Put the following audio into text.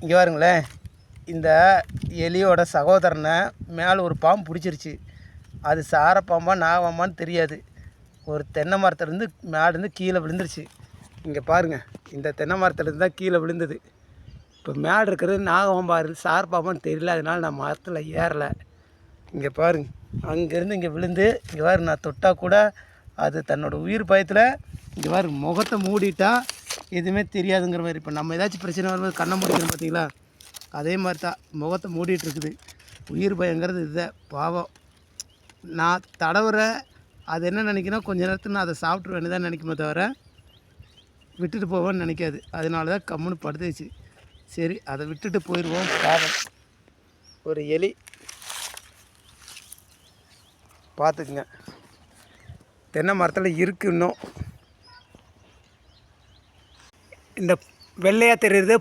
இங்கே பாருங்களேன், இந்த எலியோட சகோதரனை மேலே ஒரு பாம்பு பிடிச்சிருச்சு. அது சார பாம்பா நாகப்பாம்பான்னு தெரியாது. ஒரு தென்னை மரத்துலேருந்து மேலேருந்து கீழே விழுந்துருச்சு. இங்கே பாருங்கள், இந்த தென்னை மரத்துலேருந்து தான் கீழே விழுந்தது. இப்போ மேலே இருக்கிறது நாகப்பாம்பா சார பாம்பான்னு தெரியல, அதனால் நான் மரத்தில் ஏறலை. இங்கே பாருங்க, அங்கேருந்து இங்கே விழுந்து இங்கே பாருங்க, நான் தொட்டால் கூட அது தன்னோட உயிர் பயத்தில் இங்கே பாருங்க முகத்தை மூடிட்டா எதுவுமே தெரியாதுங்கிற மாதிரி. இப்போ நம்ம ஏதாச்சும் பிரச்சனை வரும்போது கண்ணை மூடிக்கணும் பார்த்தீங்களா, அதே மாதிரி தான் முகத்தை மூடிட்டு இருக்குது. உயிர் பயங்கிறது இதுதான். பாவம், நான் தடவுற அது என்ன நினைக்கணும், கொஞ்ச நேரத்தில் நான் அதை சாப்பிட்ருவேன்னு தான் நினைக்குமே தவிர விட்டுட்டு போவேன்னு நினைக்காது. அதனால தான் கம்முன்னு படுத்துச்சு. சரி, அதை விட்டுட்டு போயிடுவோம். பாவம், ஒரு எலி பார்த்துக்குங்க, தென்னை மரத்தில் இருக்கு. இன்னும் இந்த வெள்ளையாக தெரியுறது